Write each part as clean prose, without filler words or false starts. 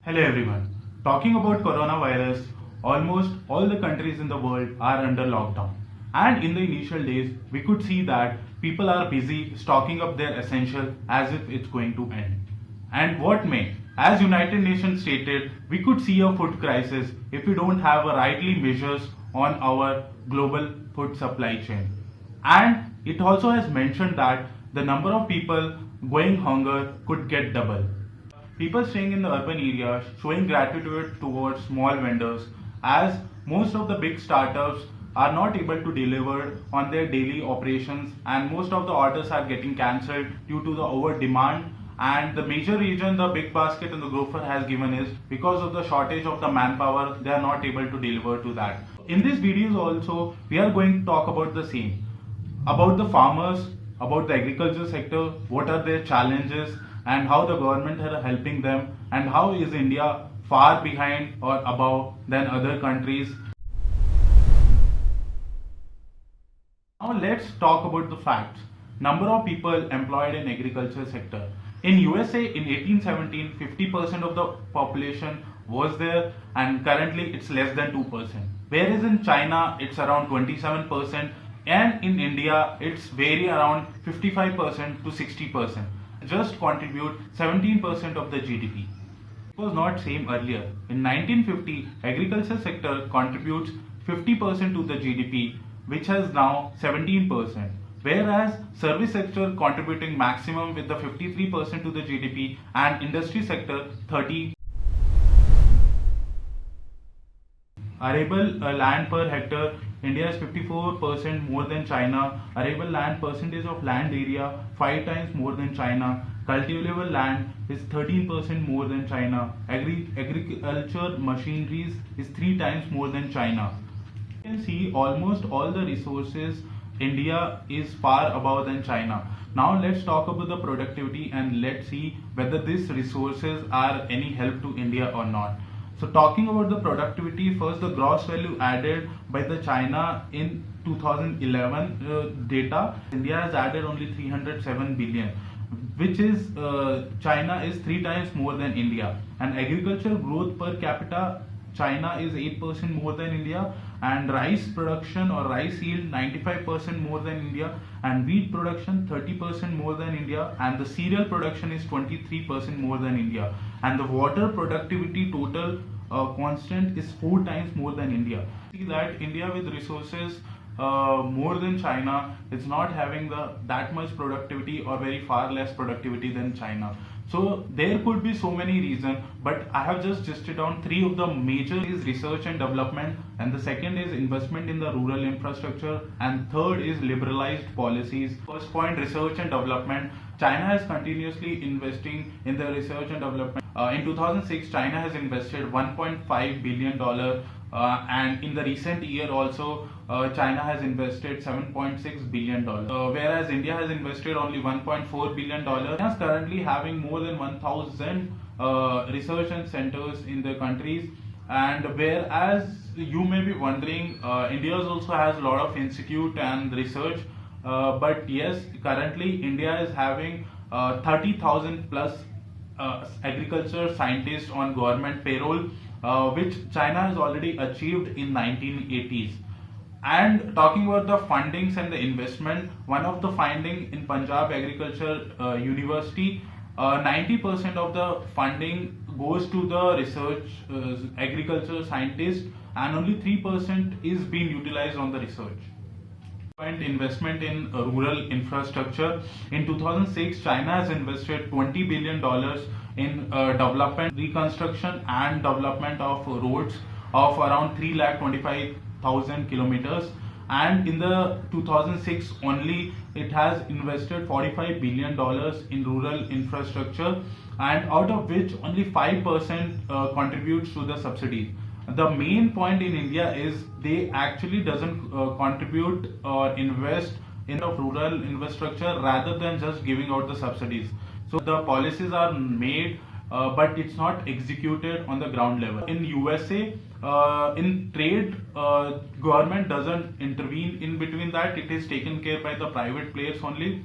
Hello everyone. Talking about coronavirus, almost all the countries in the world are under lockdown. And in the initial days, we could see that people are busy stocking up their essential as if it's going to end. And what may? As United Nations stated, we could see a food crisis if we don't have a rightly measures on our global food supply chain. And it also has mentioned that the number of people going hunger could get double. People staying in the urban areas showing gratitude towards small vendors as most of the big startups are not able to deliver on their daily operations and most of the orders are getting cancelled due to the over demand, and the major reason the big basket and the Grofer has given is because of the shortage of the manpower. They are not able to deliver to that. In this videos also we are going to talk about the same, about the farmers, about the agriculture sector, what are their challenges and how the government are helping them, and how is India far behind or above than other countries. Now let's talk about the facts. Number of people employed in agriculture sector. In USA in 1817, 50% of the population was there, and currently it's less than 2%. Whereas in China it's around 27%, and in India it's vary around 55% to 60%. Just contribute 17% of the GDP. It was not same earlier. In 1950, agriculture sector contributes 50% to the GDP, which has now 17%. Whereas service sector contributing maximum with the 53% to the GDP and industry sector 30%. Arable land per hectare, India is 54% more than China. Arable land percentage of land area 5 times more than China. Cultivable land is 13% more than China. Agriculture machineries is 3 times more than China. You can see almost all the resources India is far above than China. Now let's talk about the productivity and let's see whether these resources are any help to India or not. So talking about the productivity, first the gross value added by the China in 2011 data, India has added only 307 billion, which is China is 3 times more than India. And agriculture growth per capita, China is 8% more than India, and rice production or rice yield 95% more than India, and wheat production 30% more than India, and the cereal production is 23% more than India, and the water productivity total constant is 4 times more than India. See that India with resources more than China is not having that much productivity or very far less productivity than China. So there could be so many reasons, but I have just listed down 3 of the major is research and development, and the second is investment in the rural infrastructure, and third is liberalized policies. First point, research and development. China has continuously investing in the research and development. In 2006, China has invested $1.5 billion, and in the recent year also China has invested $7.6 billion, whereas India has invested only $1.4 billion. China is currently having more than 1,000 research and centers in the countries, and whereas you may be wondering, India also has a lot of institute and research, but yes, currently India is having 30,000 plus agriculture scientists on government payroll, which China has already achieved in 1980s. And talking about the fundings and the investment, one of the finding in Punjab Agriculture University, 90% of the funding goes to the research agriculture scientists, and only 3% is being utilized on the research. Investment in rural infrastructure. In 2006, China has invested $20 billion in development, reconstruction and development of roads of around 3,25,000 kilometers, and in the 2006 only it has invested $45 billion in rural infrastructure, and out of which only 5% contributes to the subsidies. The main point in India is they actually doesn't contribute or invest in the rural infrastructure rather than just giving out the subsidies. So the policies are made, but it's not executed on the ground level. In USA, in trade, government doesn't intervene in between that. It is taken care by the private players only.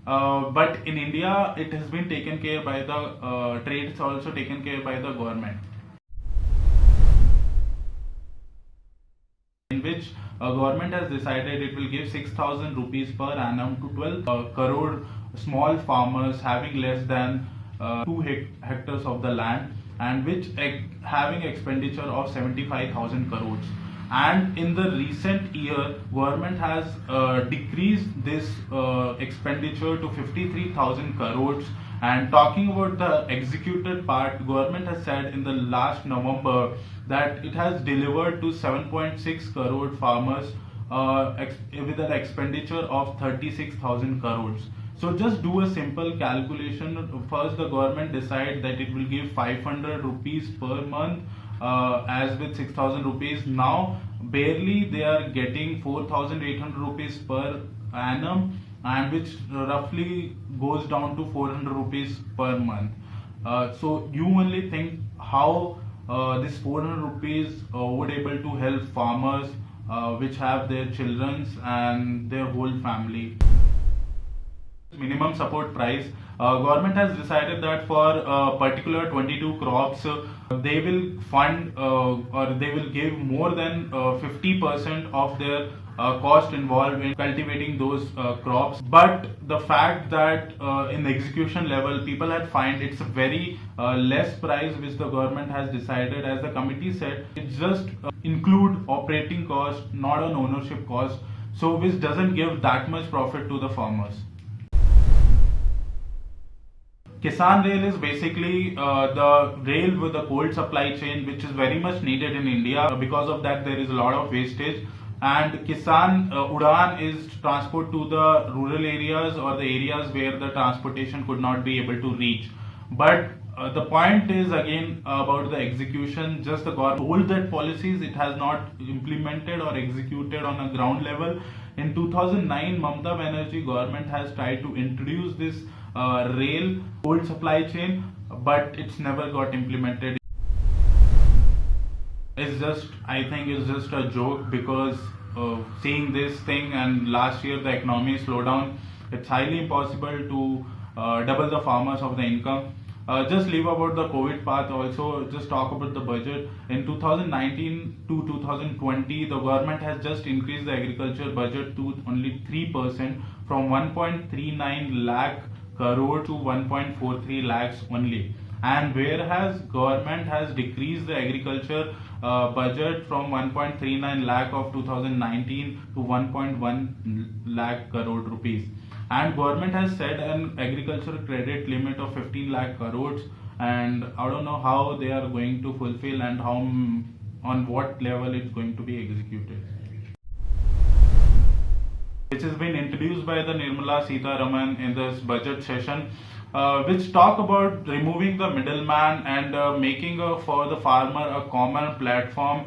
But in India, it has been taken care by the trade, it's also taken care by the government, in which government has decided it will give 6,000 rupees per annum to 12 crore small farmers having less than 2 hectares of the land, and which having expenditure of 75,000 crores. And in the recent year, government has decreased this expenditure to 53,000 crores. And talking about the executed part, government has said in the last November that it has delivered to 7.6 crore farmers with an expenditure of 36,000 crores. So just do a simple calculation. First, the government decide that it will give 500 rupees per month, as with 6,000 rupees. Now, barely they are getting 4,800 rupees per annum, and which roughly goes down to 400 rupees per month. So you only think how this 400 rupees would able to help farmers which have their children and their whole family. Minimum support price. Government has decided that for particular 22 crops, they will fund or they will give more than 50% of their cost involved in cultivating those crops. But the fact that in the execution level, people had find it's a very less price which the government has decided. As the committee said, it just include operating cost, not an ownership cost, so which doesn't give that much profit to the farmers. Kisan Rail is basically the rail with the cold supply chain, which is very much needed in India. Because of that, there is a lot of wastage. And Kisan Udan is transport to the rural areas or the areas where the transportation could not be able to reach. But the point is again about the execution. Just the government told that policies, it has not implemented or executed on a ground level. In 2009, Mamata Banerjee government has tried to introduce this rail cold supply chain, but it's never got implemented. It's just, I think it's just a joke, because seeing this thing and last year the economy slowed down, it's highly impossible to double the farmers of the income. Just leave about the COVID path, also just talk about the budget. In 2019 to 2020, the government has just increased the agriculture budget to only 3%, from 1.39 lakh crore to 1.43 lakhs only. And whereas government has decreased the agriculture budget from 1.39 lakh of 2019 to 1.1 lakh crore rupees. And government has set an agricultural credit limit of 15 lakh crores, and I don't know how they are going to fulfill and how on what level it's going to be executed. Which has been introduced by the Nirmala Sitharaman in this budget session, which talk about removing the middleman and making for the farmer a common platform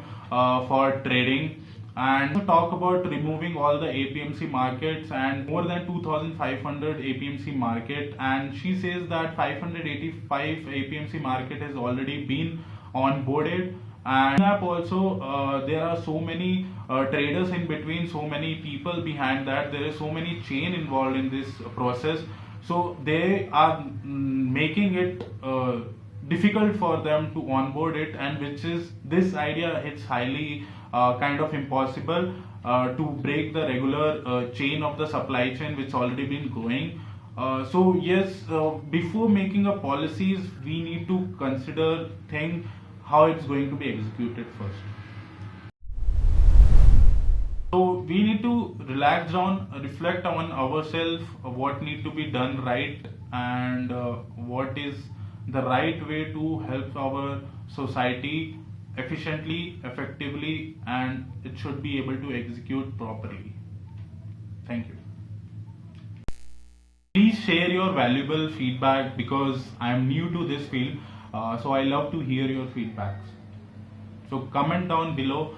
for trading, and talk about removing all the APMC markets and more than 2,500 APMC market. And she says that 585 APMC market has already been onboarded. And also there are so many traders in between, so many people behind that, there is so many chain involved in this process, so they are making it difficult for them to onboard it, and which is this idea, it's highly kind of impossible to break the regular chain of the supply chain which already been going. So yes, before making a policies, we need to consider thing how it's going to be executed first. So we need to relax down, reflect on ourselves, what need to be done right, and what is the right way to help our society efficiently, effectively, and it should be able to execute properly. Thank you. Please share your valuable feedback, because I am new to this field, so I love to hear your feedbacks. So comment down below